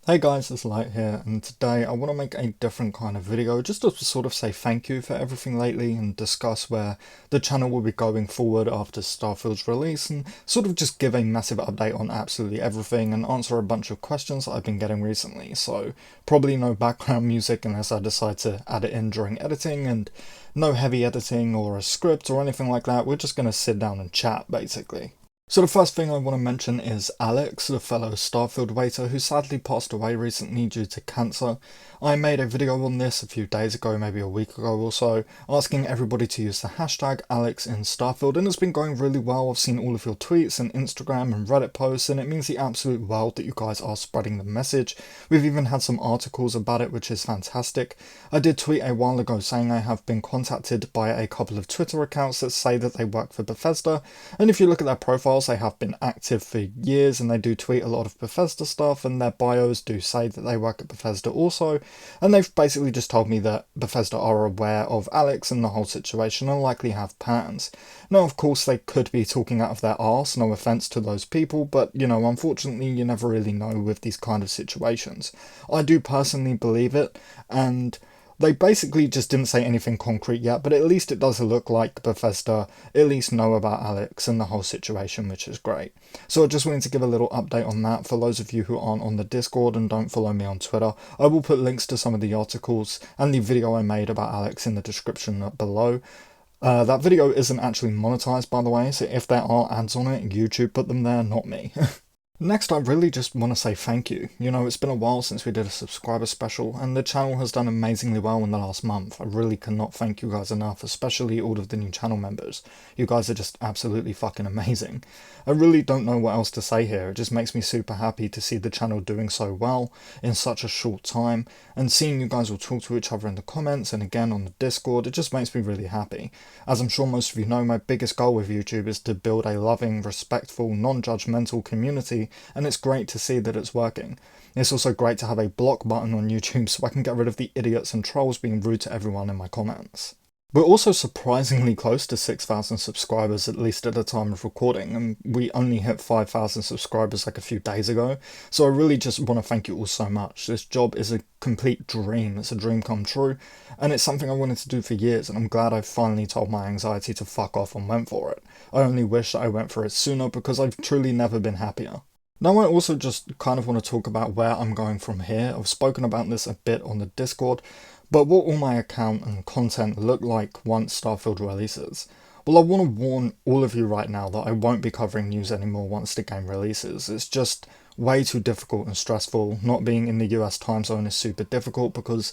Hey guys, it's Light here, and today I want to make a different kind of video just to sort of say thank you for everything lately and discuss where the channel will be going forward after Starfield's release and sort of just give a massive update on absolutely everything and answer a bunch of questions that I've been getting recently. So probably no background music unless I decide to add it in during editing, and no heavy editing or a script or anything like that. We're just going to sit down and chat basically. So the first thing I want to mention is Alex, the fellow Starfield waiter who sadly passed away recently due to cancer. I made a video on this a few days ago, maybe a week ago or so, asking everybody to use the hashtag AlexInStarfield, and it's been going really well. I've seen all of your tweets and Instagram and Reddit posts, and it means the absolute world that you guys are spreading the message. We've even had some articles about it, which is fantastic. I did tweet a while ago saying I have been contacted by a couple of Twitter accounts that say that they work for Bethesda, and if you look at their profiles, they have been active for years and they do tweet a lot of Bethesda stuff, and their bios do say that they work at Bethesda also, and they've basically just told me that Bethesda are aware of Alex and the whole situation and likely have plans. Now, of course, they could be talking out of their arse, no offense to those people, but you know, unfortunately, you never really know with these kind of situations. I do personally believe it, and they basically just didn't say anything concrete yet, but at least it does look like Bethesda at least know about Alex and the whole situation, which is great. So I just wanted to give a little update on that. For those of you who aren't on the Discord and don't follow me on Twitter, I will put links to some of the articles and the video I made about Alex in the description below. That video isn't actually monetized, by the way, so if there are ads on it, YouTube put them there, not me. Next, I really just want to say thank you. You know, it's been a while since we did a subscriber special, and the channel has done amazingly well in the last month. I really cannot thank you guys enough, especially all of the new channel members. You guys are just absolutely fucking amazing. I really don't know what else to say here. It just makes me super happy to see the channel doing so well in such a short time, and seeing you guys all talk to each other in the comments and again on the Discord, it just makes me really happy. As I'm sure most of you know, my biggest goal with YouTube is to build a loving, respectful, non-judgmental community, and it's great to see that it's working. It's also great to have a block button on YouTube so I can get rid of the idiots and trolls being rude to everyone in my comments. We're also surprisingly close to 6,000 subscribers, at least at the time of recording, and we only hit 5,000 subscribers like a few days ago, so I really just want to thank you all so much. This job is a complete dream, it's a dream come true, and it's something I wanted to do for years, and I'm glad I finally told my anxiety to fuck off and went for it. I only wish that I went for it sooner because I've truly never been happier. Now I also just kind of want to talk about where I'm going from here. I've spoken about this a bit on the Discord, but what will my account and content look like once Starfield releases? Well, I want to warn all of you right now that I won't be covering news anymore once the game releases. It's just way too difficult and stressful. Not being in the US time zone is super difficult because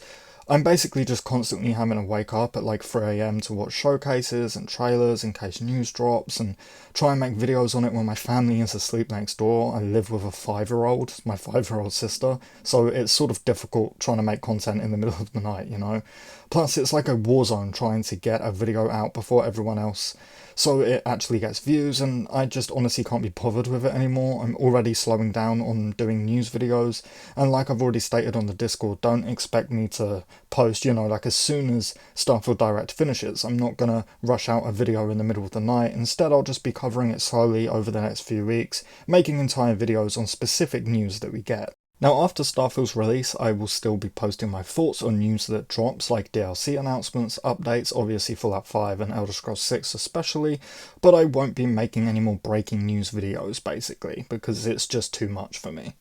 I'm basically just constantly having to wake up at like 3 AM to watch showcases and trailers in case news drops, and try and make videos on it when my family is asleep next door. I live with a 5-year-old, my 5-year-old sister, so it's sort of difficult trying to make content in the middle of the night, you know? Plus, it's like a war zone trying to get a video out before everyone else, so it actually gets views, and I just honestly can't be bothered with it anymore. I'm already slowing down on doing news videos, and like I've already stated on the Discord, don't expect me to post, you know, like as soon as Starfield Direct finishes. I'm not gonna rush out a video in the middle of the night. Instead, I'll just be covering it slowly over the next few weeks, making entire videos on specific news that we get. Now, after Starfield's release, I will still be posting my thoughts on news that drops, like DLC announcements, updates, obviously Fallout 5 and Elder Scrolls 6 especially, but I won't be making any more breaking news videos, basically, because it's just too much for me.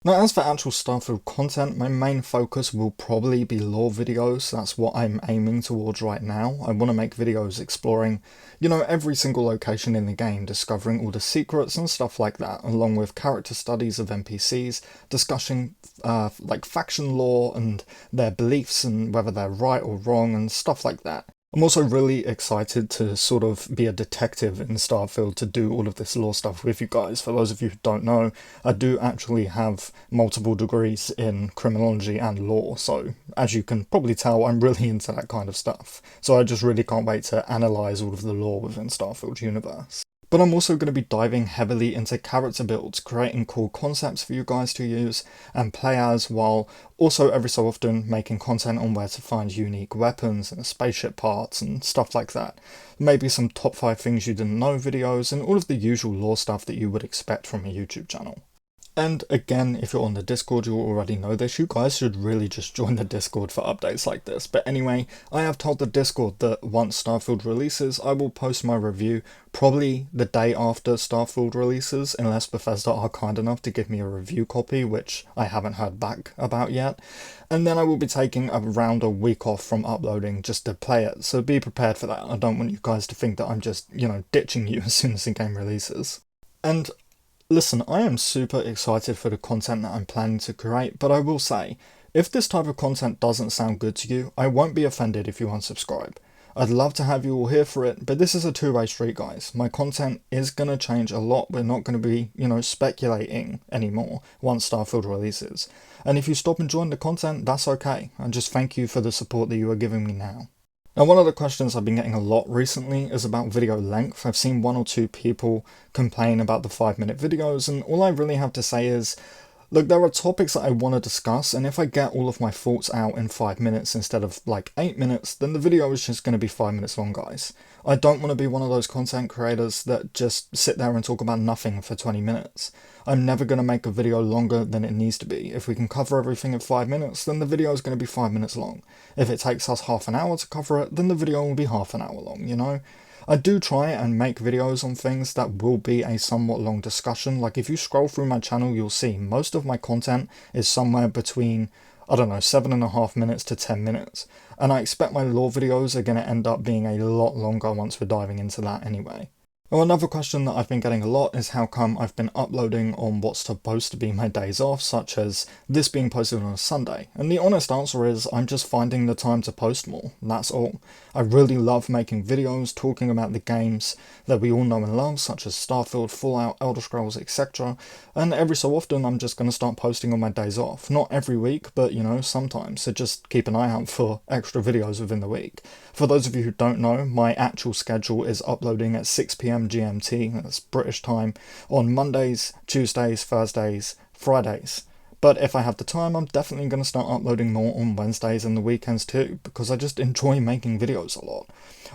Now, as for actual Starfield content, my main focus will probably be lore videos. That's what I'm aiming towards right now. I want to make videos exploring, you know, every single location in the game, discovering all the secrets and stuff like that, along with character studies of NPCs, discussing like faction lore and their beliefs and whether they're right or wrong and stuff like that. I'm also really excited to sort of be a detective in Starfield to do all of this lore stuff with you guys. For those of you who don't know, I do actually have multiple degrees in criminology and law, so as you can probably tell, I'm really into that kind of stuff. So I just really can't wait to analyse all of the lore within Starfield universe. But I'm also going to be diving heavily into character builds, creating cool concepts for you guys to use and play as, while also every so often making content on where to find unique weapons and spaceship parts and stuff like that. Maybe some top 5 things you didn't know videos and all of the usual lore stuff that you would expect from a YouTube channel. And again, if you're on the Discord, you already know this. You guys should really just join the Discord for updates like this. But anyway, I have told the Discord that once Starfield releases, I will post my review probably the day after Starfield releases, unless Bethesda are kind enough to give me a review copy, which I haven't heard back about yet. And then I will be taking around a week off from uploading just to play it. So be prepared for that. I don't want you guys to think that I'm just, ditching you as soon as the game releases. And listen, I am super excited for the content that I'm planning to create, but I will say, if this type of content doesn't sound good to you, I won't be offended if you unsubscribe. I'd love to have you all here for it, but this is a two-way street, guys. My content is going to change a lot. We're not going to be, speculating anymore once Starfield releases. And if you stop enjoying the content, that's okay. And just thank you for the support that you are giving me now. Now, one of the questions I've been getting a lot recently is about video length. I've seen 1 or 2 people complain about the 5-minute videos, and all I really have to say is, look, there are topics that I want to discuss, and if I get all of my thoughts out in 5 minutes instead of like 8 minutes, then the video is just going to be 5 minutes long, guys. I don't want to be one of those content creators that just sit there and talk about nothing for 20 minutes. I'm never going to make a video longer than it needs to be. If we can cover everything in 5 minutes, then the video is going to be 5 minutes long. If it takes us half an hour to cover it, then the video will be half an hour long, you know? I do try and make videos on things that will be a somewhat long discussion. Like if you scroll through my channel, you'll see most of my content is somewhere between, 7.5 minutes to 10 minutes. And I expect my lore videos are going to end up being a lot longer once we're diving into that anyway. Well, another question that I've been getting a lot is how come I've been uploading on what's supposed to be my days off, such as this being posted on a Sunday. And the honest answer is I'm just finding the time to post more, that's all. I really love making videos talking about the games that we all know and love, such as Starfield, Fallout, Elder Scrolls, etc. And every so often I'm just going to start posting on my days off. Not every week, but sometimes. So just keep an eye out for extra videos within the week. For those of you who don't know, my actual schedule is uploading at 6 PM GMT, that's British time, on Mondays, Tuesdays, Thursdays, Fridays. But if I have the time, I'm definitely going to start uploading more on Wednesdays and the weekends too, because I just enjoy making videos a lot.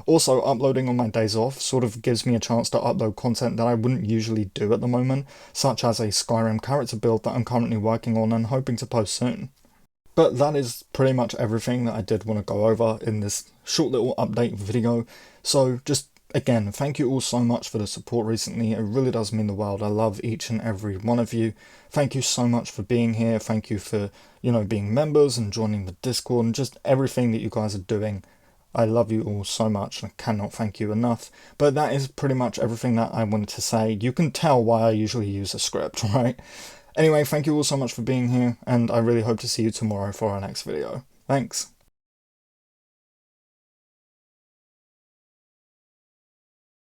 Also, uploading on my days off sort of gives me a chance to upload content that I wouldn't usually do at the moment, such as a Skyrim character build that I'm currently working on and hoping to post soon. But that is pretty much everything that I did want to go over in this short little update video. So just again, thank you all so much for the support recently. It really does mean the world. I love each and every one of you. Thank you so much for being here. Thank you for, being members and joining the Discord and just everything that you guys are doing. I love you all so much and I cannot thank you enough. But that is pretty much everything that I wanted to say. You can tell why I usually use a script, right? Anyway, thank you all so much for being here, and I really hope to see you tomorrow for our next video. Thanks.